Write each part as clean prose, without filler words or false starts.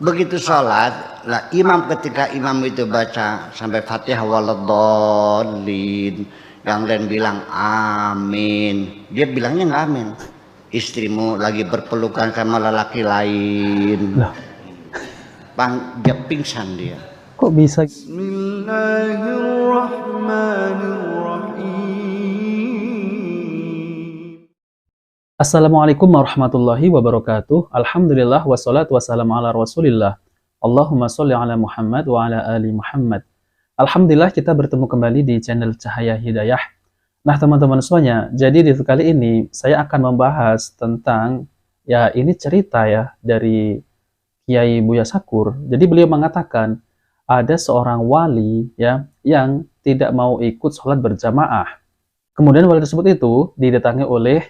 Begitu sholat, lah imam ketika imam itu baca sampai Fatihah waladhdallin, yang lain bilang amin, dia bilangnya nggak amin. Istrimu lagi berpelukan sama lelaki lain, Loh, dia pingsan dia. kok bisa? Assalamualaikum warahmatullahi wabarakatuh. Alhamdulillah wassalatu wassalamu ala rasulillah. Allahumma sholli ala Muhammad wa ala ali Muhammad. Alhamdulillah kita bertemu kembali di channel Cahaya Hidayah. Nah teman-teman semuanya, jadi di kali ini saya akan membahas tentang, ya ini cerita ya dari Kiai Buya Sakur. Jadi beliau mengatakan ada seorang wali ya yang tidak mau ikut sholat berjamaah. Kemudian wali tersebut itu didatangi oleh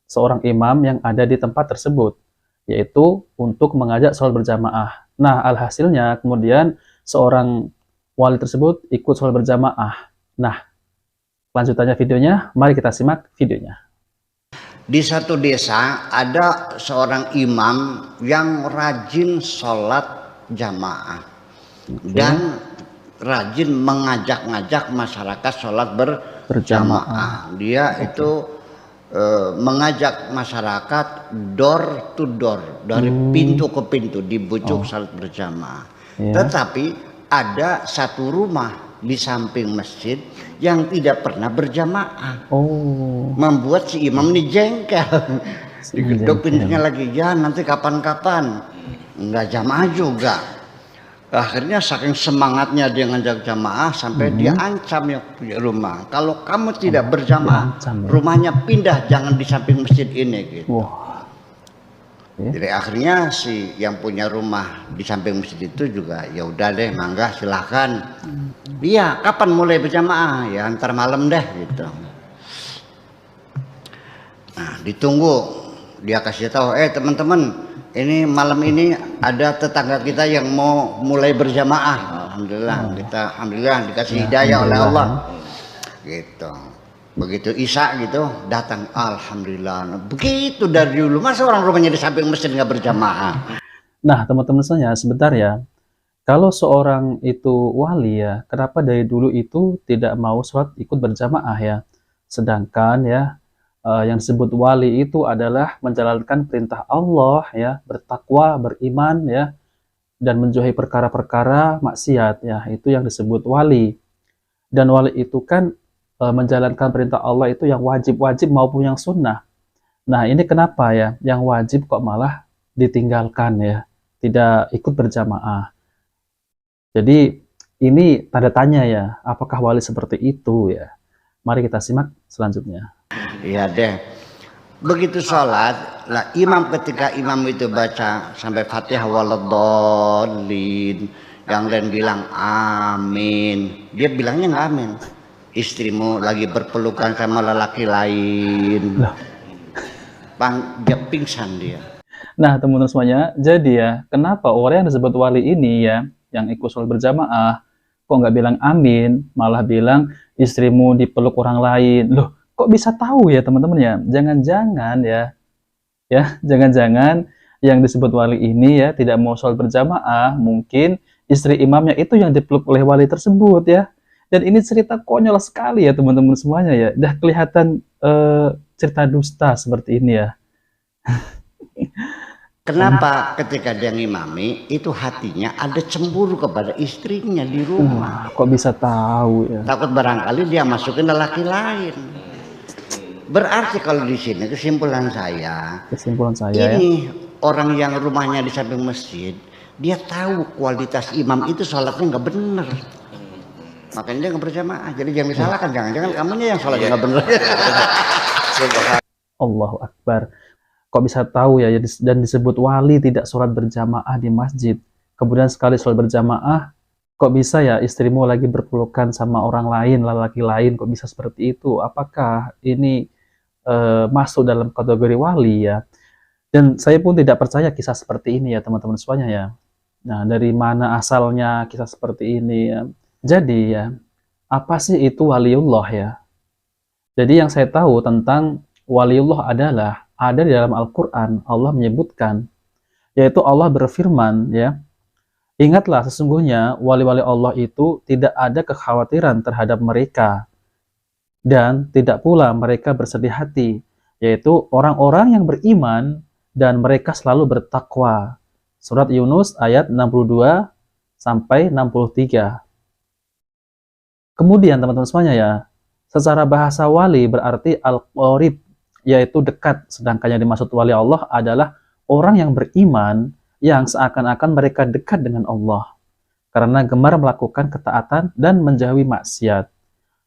seorang imam yang ada di tempat tersebut, yaitu untuk mengajak sholat berjamaah. Nah, alhasilnya kemudian seorang wali tersebut ikut sholat berjamaah. Nah, lanjutannya videonya, mari kita simak videonya. Di satu desa ada seorang imam yang rajin sholat jamaah dan rajin mengajak-ngajak masyarakat sholat berjamaah. Dia itu mengajak masyarakat door to door, dari pintu ke pintu, dibujuk salat berjamaah. Tetapi ada satu rumah di samping masjid yang tidak pernah berjamaah. Membuat si imam ini jengkel. Diketuk pintunya lagi, ya nanti kapan-kapan, nggak jamaah juga. Akhirnya saking semangatnya dia ngajak jamaah sampai dia ancam yang punya rumah, kalau kamu tidak berjamaah, rumahnya pindah, jangan di samping masjid ini gitu. Jadi akhirnya si yang punya rumah di samping masjid itu juga ya udah deh, mangga silahkan. Dia kapan mulai berjamaah? Ya antar malam deh gitu. Nah ditunggu, dia kasih tahu, teman-teman, ini malam ini ada tetangga kita yang mau mulai berjamaah. Alhamdulillah dikasih hidayah oleh Allah. Gitu. Begitu Isya gitu datang, alhamdulillah. Begitu dari dulu, masa orang rumahnya di samping masjid nggak berjamaah. Nah, teman-teman saya sebentar ya. Kalau seorang itu wali ya, kenapa dari dulu itu tidak mau sholat ikut berjamaah ya? Sedangkan ya yang disebut wali itu adalah menjalankan perintah Allah ya, bertakwa, beriman ya, dan menjauhi perkara-perkara maksiat ya, itu yang disebut wali. Dan wali itu kan menjalankan perintah Allah itu yang wajib-wajib maupun yang sunnah. Nah ini kenapa ya, yang wajib kok malah ditinggalkan ya, tidak ikut berjamaah. Jadi ini tanda tanya ya, apakah wali seperti itu ya? Mari kita simak selanjutnya. Iya deh. Begitu sholat, lah imam ketika imam itu baca sampai Fatihah waladhdallin, yang lain bilang amin, dia bilangnya nggak amin. Istrimu lagi berpelukan sama lelaki lain, dia pingsan dia. Nah teman-teman semuanya, jadi ya kenapa orang yang disebut wali ini ya, yang ikut sholat berjamaah, kok nggak bilang amin, malah bilang istrimu dipeluk orang lain. Loh, kok bisa tahu ya teman-teman ya? Jangan-jangan ya jangan-jangan yang disebut wali ini ya tidak mau sholat berjamaah, mungkin istri imamnya itu yang dipeluk oleh wali tersebut ya. Dan ini cerita konyol sekali ya teman-teman semuanya ya. Udah kelihatan cerita dusta seperti ini ya. Kenapa ketika dia ngimami itu hatinya ada cemburu kepada istrinya di rumah? Kok bisa tahu ya? Takut barangkali dia masukin lelaki lain. Berarti kalau di sini kesimpulan saya ini ya, orang yang rumahnya di samping masjid, dia tahu kualitas imam itu sholatnya nggak bener, makanya dia nggak berjamaah. Jadi jangan disalahkan, jangan-jangan kamunya yang sholatnya nggak bener. Allahu Akbar. Kok bisa tahu ya, dan disebut wali tidak sholat berjamaah di masjid, kemudian sekali sholat berjamaah, kok bisa ya istrimu lagi berpelukan sama orang lain, lelaki lain, kok bisa seperti itu? Apakah ini masuk dalam kategori wali ya? Dan saya pun tidak percaya kisah seperti ini ya teman-teman semuanya ya. Nah, dari mana asalnya kisah seperti ini ya? Jadi ya, apa sih itu waliullah ya? Jadi yang saya tahu tentang waliullah adalah ada di dalam Al-Quran. Allah menyebutkan, yaitu Allah berfirman ya, Ingatlah sesungguhnya wali-wali Allah itu tidak ada kekhawatiran terhadap mereka dan tidak pula mereka bersedih hati, yaitu orang-orang yang beriman dan mereka selalu bertakwa. Surat Yunus ayat 62 sampai 63. Kemudian teman-teman semuanya ya, secara bahasa wali berarti al-qarib, yaitu dekat, sedangkan yang dimaksud wali Allah adalah orang yang beriman yang seakan-akan mereka dekat dengan Allah karena gemar melakukan ketaatan dan menjauhi maksiat.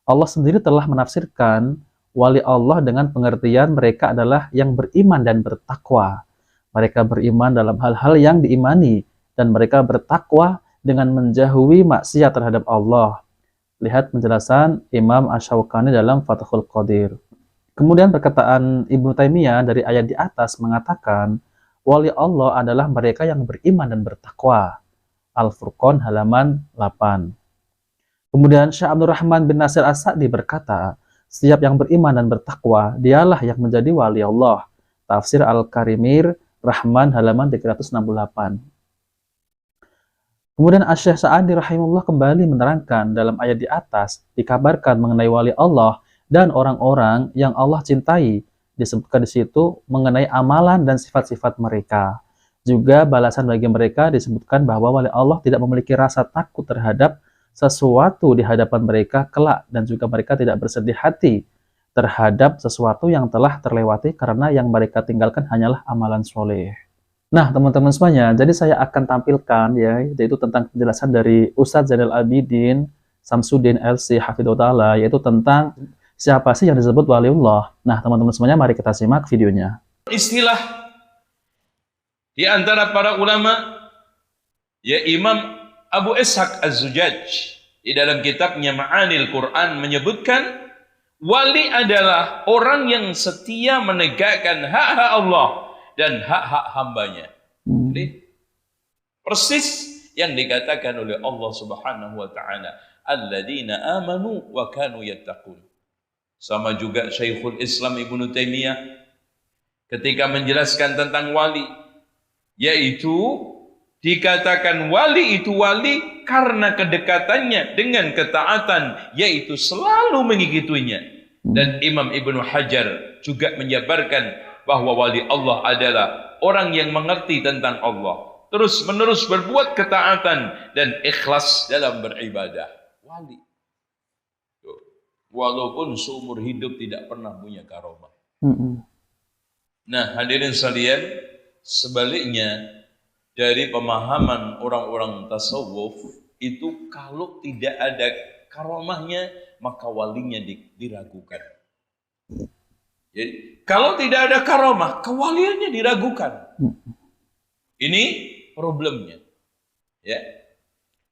Allah sendiri telah menafsirkan wali Allah dengan pengertian mereka adalah yang beriman dan bertakwa. Mereka beriman dalam hal-hal yang diimani dan mereka bertakwa dengan menjauhi maksiat terhadap Allah. Lihat penjelasan Imam Asy-Syaukani dalam Fathul Qadir. Kemudian perkataan Ibnu Taimiyah dari ayat di atas mengatakan, wali Allah adalah mereka yang beriman dan bertakwa. Al-Furqan halaman 8. Kemudian Syekh Abdul Rahman bin Nasir As-Sa'di berkata, setiap yang beriman dan bertakwa, dialah yang menjadi wali Allah. Tafsir Al-Karimir, Rahman halaman 368. Kemudian Asy-Syaikh Sa'di rahimahullah kembali menerangkan dalam ayat di atas, dikabarkan mengenai wali Allah dan orang-orang yang Allah cintai. Disebutkan di situ mengenai amalan dan sifat-sifat mereka. Juga balasan bagi mereka disebutkan bahwa wali Allah tidak memiliki rasa takut terhadap sesuatu di hadapan mereka kelak dan juga mereka tidak bersedih hati terhadap sesuatu yang telah terlewati karena yang mereka tinggalkan hanyalah amalan soleh. Nah, teman-teman semuanya, jadi saya akan tampilkan ya, yaitu tentang penjelasan dari Ustadz Zainal Abidin Samsuddin LC Hafidhullah, yaitu tentang siapa sih yang disebut waliullah. Nah, teman-teman semuanya, mari kita simak videonya. Istilah di antara para ulama, ya Imam Abu Ishaq Az-Zujaj di dalam kitabnya Ma'anil Quran menyebutkan wali adalah orang yang setia menegakkan hak-hak Allah dan hak-hak hambanya. Jadi, persis yang dikatakan oleh Allah Subhanahu wa taala, alladzina amanu wa kanu yattaqun. Sama juga Syekhul Islam Ibnu Taimiyah ketika menjelaskan tentang wali, yaitu dikatakan wali itu wali karena kedekatannya dengan ketaatan, yaitu selalu mengikutinya. Dan Imam Ibnu Hajar juga menjabarkan bahwa wali Allah adalah orang yang mengerti tentang Allah, terus menerus berbuat ketaatan dan ikhlas dalam beribadah. Wali, walaupun seumur hidup tidak pernah punya karomah. Nah, hadirin sekalian, sebaliknya dari pemahaman orang-orang tasawuf itu, kalau tidak ada karomahnya maka walinya diragukan. Jadi kalau tidak ada karomah, kewaliannya diragukan. Ini problemnya. Ya.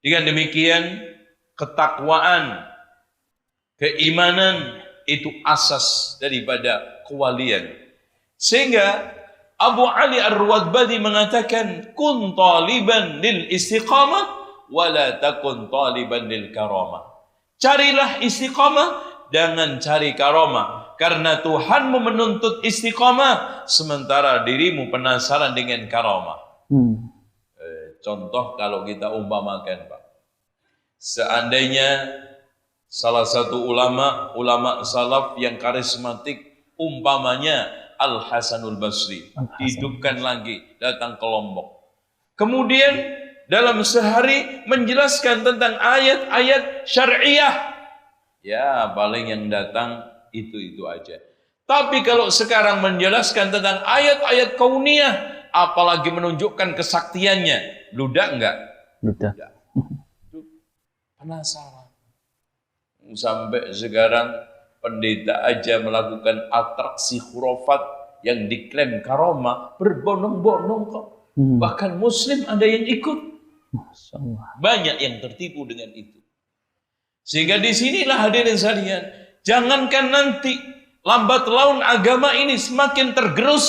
Dengan demikian, ketakwaan, keimanan itu asas daripada kewalian. Sehingga Abu Ali Ar-Ruwadbadi mengatakan, kun taliban lil istiqamah wala takun taliban lil karamah. Carilah istiqamah, jangan cari karamah, karena Tuhanmu menuntut istiqamah sementara dirimu penasaran dengan karamah. Contoh kalau kita umpamakan, Pak, seandainya salah satu ulama salaf yang karismatik, umpamanya Al-Hasanul Basri, hidupkan lagi, datang ke Lombok. Kemudian dalam sehari menjelaskan tentang ayat-ayat syariah. Ya, paling yang datang itu aja. Tapi kalau sekarang menjelaskan tentang ayat-ayat kauniyah, apalagi menunjukkan kesaktiannya, bludak enggak? Bludak. Penasaran. Sampai sekarang pendeta aja melakukan atraksi khurafat yang diklaim karomah, berbondong-bondong kok. Bahkan muslim ada yang ikut. Banyak yang tertipu dengan itu. Sehingga disinilah hadirin sekalian, jangankan nanti lambat laun agama ini semakin tergerus,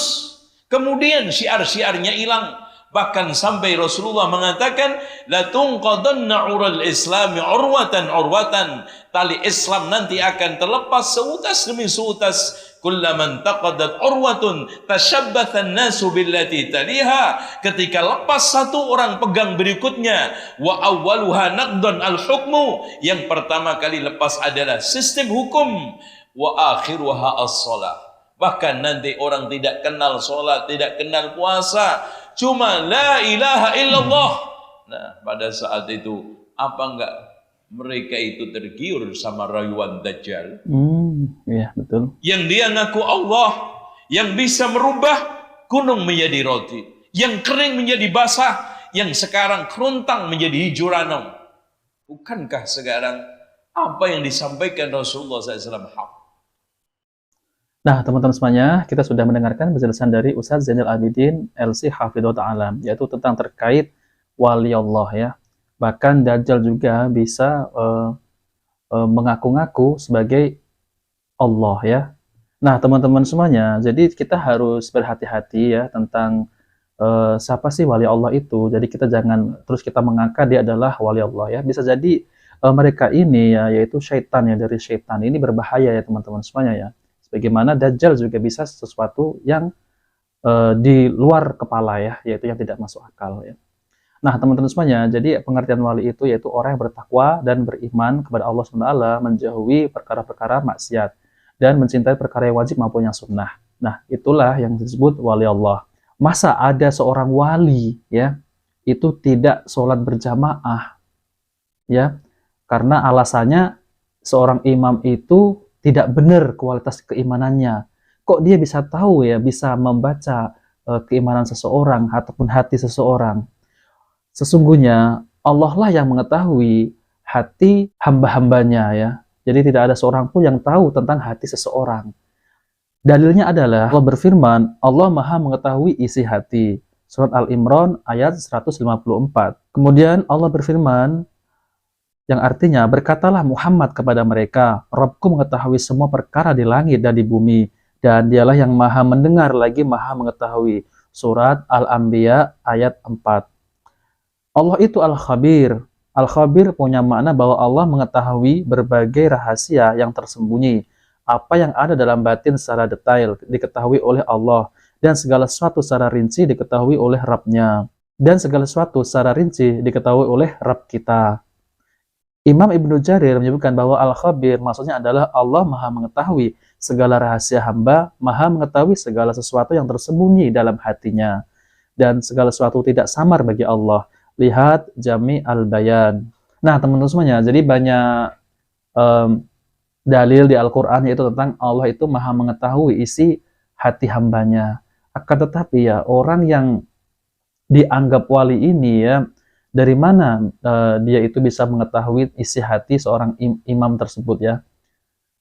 kemudian syiar-syiarnya hilang, Bahkan sampai Rasulullah mengatakan, la tunqadanna ural islami urwatan urwatan. Tali Islam nanti akan terlepas seutas demi seutas. Kullaman taqadat urwatun tashabbathan nasu billati taliha. Ketika lepas satu orang pegang berikutnya. Wa awwaluha naqdan al-hukmu. Yang pertama kali lepas adalah sistem hukum. Wa akhiruha as-salah. Bahkan nanti orang tidak kenal sholat, tidak kenal puasa, cuma la ilaha illallah. Nah, pada saat itu apa enggak mereka itu tergiur sama rayuan Dajjal? Iya, betul. Yang dia ngaku Allah, yang bisa merubah gunung menjadi roti, yang kering menjadi basah, yang sekarang kerontang menjadi hijau ranum. Bukankah sekarang apa yang disampaikan Rasulullah SAW hak? Nah, teman-teman semuanya, kita sudah mendengarkan penjelasan dari Ustaz Zainal Abidin LC Hafidhahullah Ta'ala, yaitu tentang terkait wali Allah ya. Bahkan Dajjal juga bisa mengaku-ngaku sebagai Allah ya. Nah, teman-teman semuanya, jadi kita harus berhati-hati ya tentang siapa sih wali Allah itu. Jadi kita jangan terus kita mengangkat dia adalah wali Allah ya. Bisa jadi mereka ini ya, yaitu syaitan ya, dari syaitan. Ini berbahaya ya teman-teman semuanya ya. Bagaimana Dajjal juga bisa sesuatu yang di luar kepala ya, yaitu yang tidak masuk akal ya. Nah, teman-teman semuanya, jadi pengertian wali itu yaitu orang yang bertakwa dan beriman kepada Allah SWT, menjauhi perkara-perkara maksiat dan mencintai perkara yang wajib maupun yang sunnah. Nah, itulah yang disebut wali Allah. Masa ada seorang wali ya, itu tidak sholat berjamaah ya, karena alasannya seorang imam itu tidak benar kualitas keimanannya. Kok dia bisa tahu ya, bisa membaca keimanan seseorang ataupun hati seseorang? Sesungguhnya Allah lah yang mengetahui hati hamba-hambanya ya. Jadi tidak ada seorang pun yang tahu tentang hati seseorang. Dalilnya adalah Allah berfirman, Allah Maha mengetahui isi hati. Surat Al-Imran ayat 154. Kemudian Allah berfirman, yang artinya, berkatalah Muhammad kepada mereka, Rabbku mengetahui semua perkara di langit dan di bumi, dan dialah yang maha mendengar lagi maha mengetahui. Surat Al-Anbiya ayat 4. Allah itu Al-Khabir. Al-Khabir punya makna bahwa Allah mengetahui berbagai rahasia yang tersembunyi. Apa yang ada dalam batin secara detail diketahui oleh Allah, dan segala sesuatu secara rinci diketahui oleh Rabb-nya. Dan segala sesuatu secara rinci diketahui oleh Rabb kita. Imam Ibnu Jarir menyebutkan bahwa Al-Khabir maksudnya adalah Allah Maha mengetahui segala rahasia hamba, Maha mengetahui segala sesuatu yang tersembunyi dalam hatinya, dan segala sesuatu tidak samar bagi Allah. Lihat Jami Al-Bayan. Nah, teman-teman semuanya, jadi banyak dalil di Al-Quran yaitu tentang Allah itu Maha mengetahui isi hati hambanya. Akan tetapi ya, orang yang dianggap wali ini ya, dari mana dia itu bisa mengetahui isi hati seorang imam tersebut ya.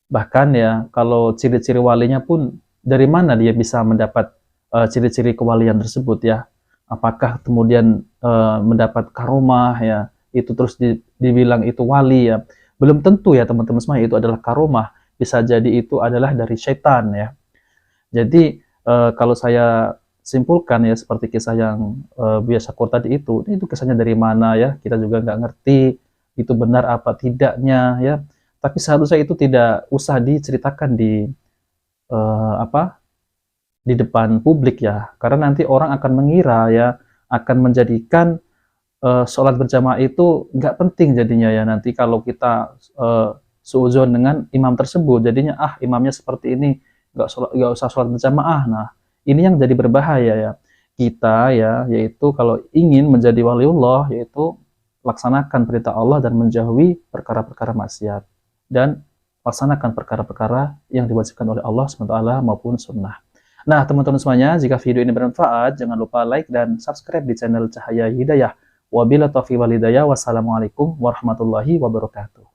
Bahkan ya, kalau ciri-ciri walinya pun dari mana dia bisa mendapat ciri-ciri kewalian tersebut ya. Apakah kemudian mendapat karomah ya, itu terus dibilang itu wali ya. Belum tentu ya teman-teman semua itu adalah karomah. Bisa jadi itu adalah dari syaitan ya. Jadi kalau saya simpulkan ya, seperti kisah yang biasa tadi itu kisahnya dari mana ya, kita juga nggak ngerti itu benar apa tidaknya ya. Tapi seharusnya itu tidak usah diceritakan di di depan publik ya, karena nanti orang akan mengira ya, akan menjadikan sholat berjamaah itu nggak penting jadinya ya. Nanti kalau kita suudzon dengan imam tersebut, jadinya imamnya seperti ini, nggak usah sholat berjamaah. Nah, ini yang jadi berbahaya ya. Kita ya, yaitu kalau ingin menjadi waliullah, yaitu laksanakan perintah Allah dan menjauhi perkara-perkara maksiat. Dan laksanakan perkara-perkara yang diwajibkan oleh Allah SWT maupun sunnah. Nah, teman-teman semuanya, jika video ini bermanfaat, jangan lupa like dan subscribe di channel Cahaya Hidayah. Wabillahi taufiq wal hidayah. Wassalamualaikum warahmatullahi wabarakatuh.